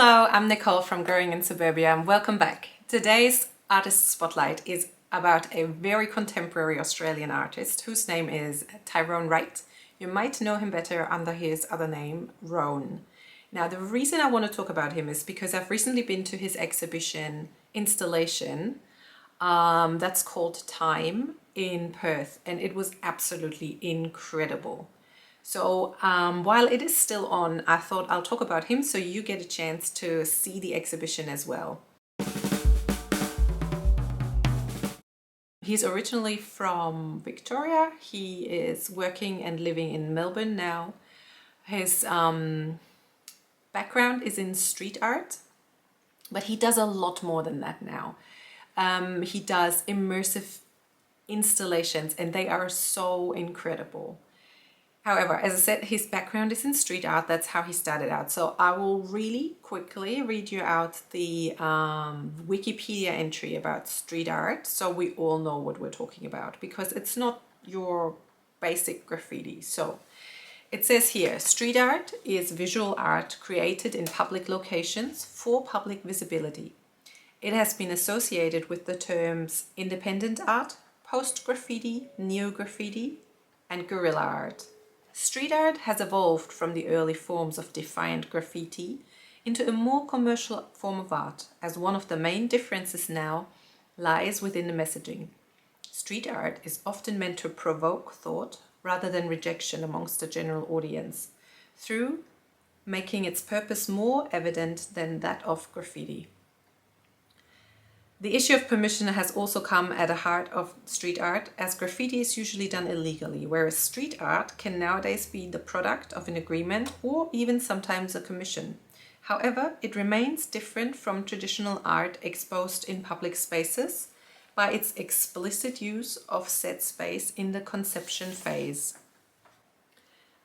Hello, I'm Nicole from Growing in Suburbia and welcome back. Today's Artist Spotlight is about a very contemporary Australian artist whose name is Tyrone Wright. You might know him better under his other name, Rone. Now, the reason I want to talk about him is because I've recently been to his exhibition installation that's called Time in Perth, and it was absolutely incredible. So while it is still on, I thought I'll talk about him so you get a chance to see the exhibition as well. He's originally from Victoria. He is working and living in Melbourne now. His background is in street art, but he does a lot more than that now. He does immersive installations and they are so incredible. However, as I said, his background is in street art. That's how he started out. So I will really quickly read you out the Wikipedia entry about street art so we all know what we're talking about, because it's not your basic graffiti. So it says here, street art is visual art created in public locations for public visibility. It has been associated with the terms independent art, post-graffiti, neo-graffiti, and guerrilla art. Street art has evolved from the early forms of defiant graffiti into a more commercial form of art, as one of the main differences now lies within the messaging. Street art is often meant to provoke thought rather than rejection amongst the general audience, through making its purpose more evident than that of graffiti. The issue of permission has also come at the heart of street art, as graffiti is usually done illegally, whereas street art can nowadays be the product of an agreement or even sometimes a commission. However, it remains different from traditional art exposed in public spaces by its explicit use of set space in the conception phase.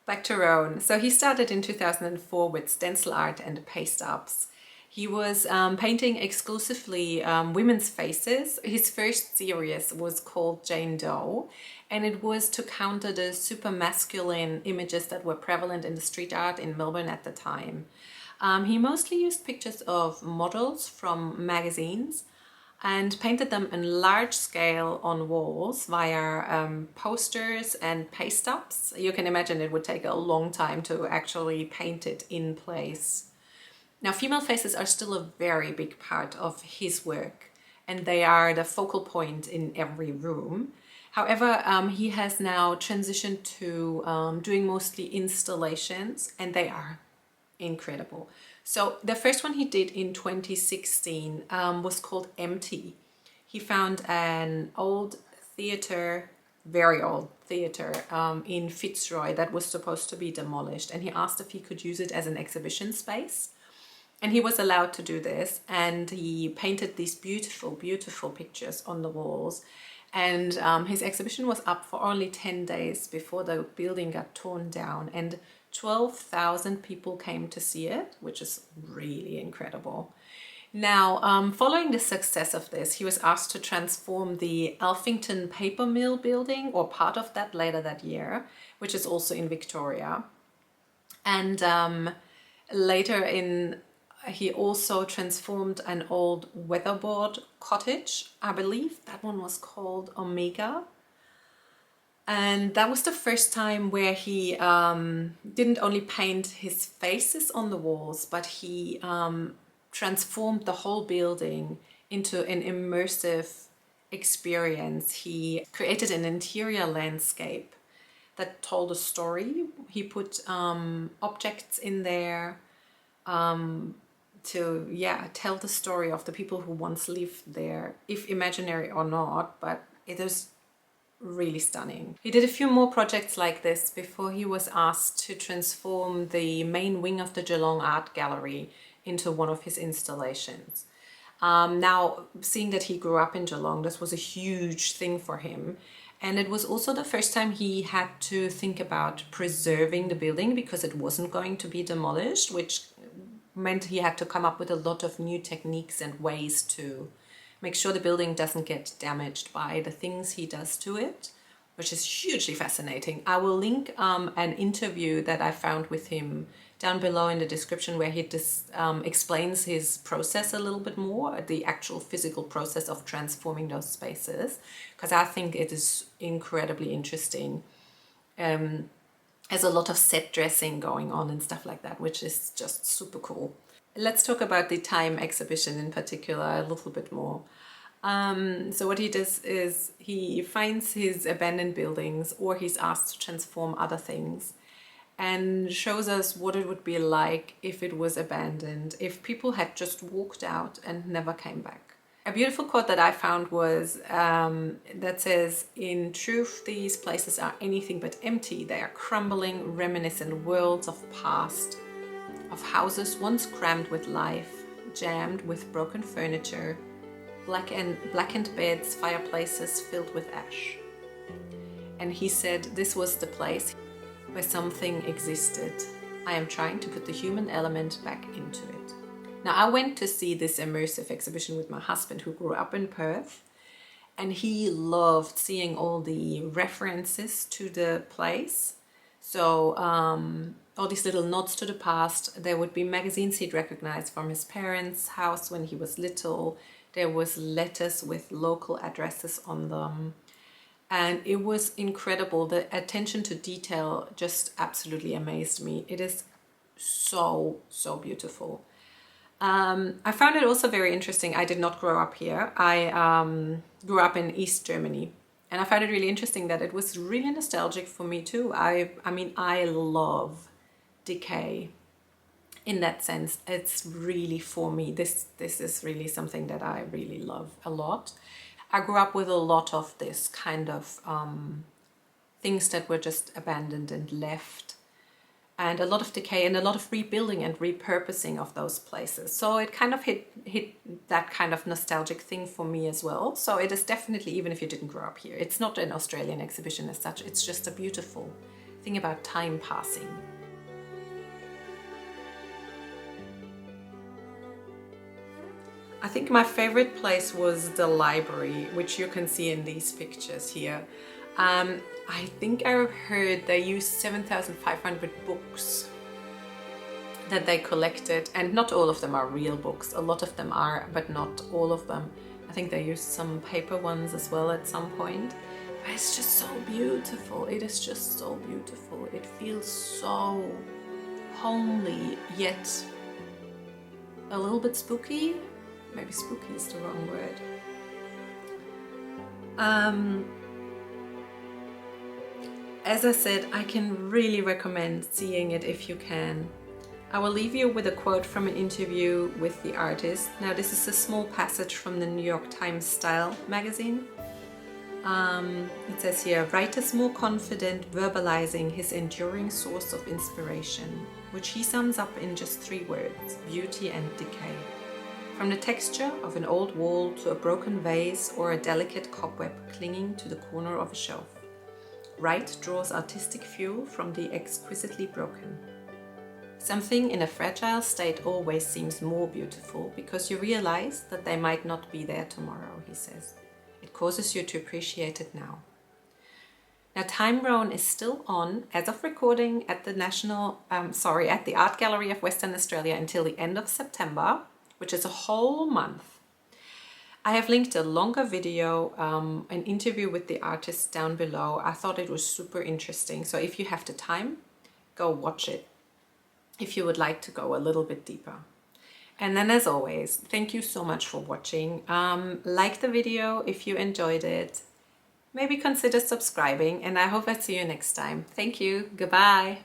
Back to Rone. So he started in 2004 with stencil art and paste ups. He was painting exclusively women's faces. His first series was called Jane Doe, and it was to counter the super masculine images that were prevalent in the street art in Melbourne at the time. He mostly used pictures of models from magazines and painted them in large scale on walls via posters and paste ups. You can imagine it would take a long time to actually paint it in place. Now, female faces are still a very big part of his work, and they are the focal point in every room. However, he has now transitioned to doing mostly installations, and they are incredible. So the first one he did in 2016 was called Empty. He found an old theatre, very old theatre in Fitzroy that was supposed to be demolished, and he asked if he could use it as an exhibition space. And he was allowed to do this, and he painted these beautiful, beautiful pictures on the walls. And his exhibition was up for only 10 days before the building got torn down, and 12,000 people came to see it, which is really incredible. Now, following the success of this, he was asked to transform the Alphington paper mill building, or part of that, later that year, which is also in Victoria. And he also transformed an old weatherboard cottage. I believe that one was called Omega. And that was the first time where he didn't only paint his faces on the walls, but he transformed the whole building into an immersive experience. He created an interior landscape that told a story. He put objects in there to tell the story of the people who once lived there, if imaginary or not, but it is really stunning. He did a few more projects like this before he was asked to transform the main wing of the Geelong Art Gallery into one of his installations. Now, seeing that he grew up in Geelong, this was a huge thing for him. And it was also the first time he had to think about preserving the building, because it wasn't going to be demolished, which meant he had to come up with a lot of new techniques and ways to make sure the building doesn't get damaged by the things he does to it, which is hugely fascinating. I will link an interview that I found with him down below in the description, where he explains his process a little bit more, the actual physical process of transforming those spaces, because I think it is incredibly interesting. There's a lot of set dressing going on and stuff like that, which is just super cool. Let's talk about the time exhibition in particular a little bit more. So what he does is he finds his abandoned buildings, or he's asked to transform other things, and shows us what it would be like if it was abandoned, if people had just walked out and never came back. A beautiful quote that I found was that says, "In truth, these places are anything but empty. They are crumbling, reminiscent worlds of past, of houses once crammed with life, jammed with broken furniture, blackened beds, fireplaces filled with ash." And he said this was the place where something existed. I am trying to put the human element back into it. Now, I went to see this immersive exhibition with my husband, who grew up in Perth, and he loved seeing all the references to the place. So all these little nods to the past. There would be magazines he'd recognized from his parents' house when he was little. There was letters with local addresses on them. And it was incredible. The attention to detail just absolutely amazed me. It is so, so beautiful. I found it also very interesting. I did not grow up here. I grew up in East Germany. And I found it really interesting that it was really nostalgic for me too. I mean, I love decay. In that sense, it's really, for me, this is really something that I really love a lot. I grew up with a lot of this kind of things that were just abandoned and left, and a lot of decay and a lot of rebuilding and repurposing of those places. So it kind of hit that kind of nostalgic thing for me as well. So it is definitely, even if you didn't grow up here, it's not an Australian exhibition as such. It's just a beautiful thing about time passing. I think my favorite place was the library, which you can see in these pictures here. I think I've heard they used 7,500 books that they collected, and not all of them are real books. A lot of them are, but not all of them. I think they used some paper ones as well at some point. But it's just so beautiful. It is just so beautiful. It feels so homely, yet a little bit spooky. Maybe spooky is the wrong word. As I said, I can really recommend seeing it if you can. I will leave you with a quote from an interview with the artist. Now, this is a small passage from the New York Times Style magazine. It says here, "Wright is more confident verbalizing his enduring source of inspiration, which he sums up in just 3 words: beauty and decay. From the texture of an old wall to a broken vase or a delicate cobweb clinging to the corner of a shelf, Wright draws artistic fuel from the exquisitely broken. Something in a fragile state always seems more beautiful because you realize that they might not be there tomorrow," he says. "It causes you to appreciate it now." Now, Tyrone is still on, as of recording, at the Art Gallery of Western Australia until the end of September, which is a whole month. I have linked a longer video, an interview with the artist down below. I thought it was super interesting. So if you have the time, go watch it if you would like to go a little bit deeper. And then, as always, thank you so much for watching. Like the video if you enjoyed it. Maybe consider subscribing, and I hope I see you next time. Thank you. Goodbye.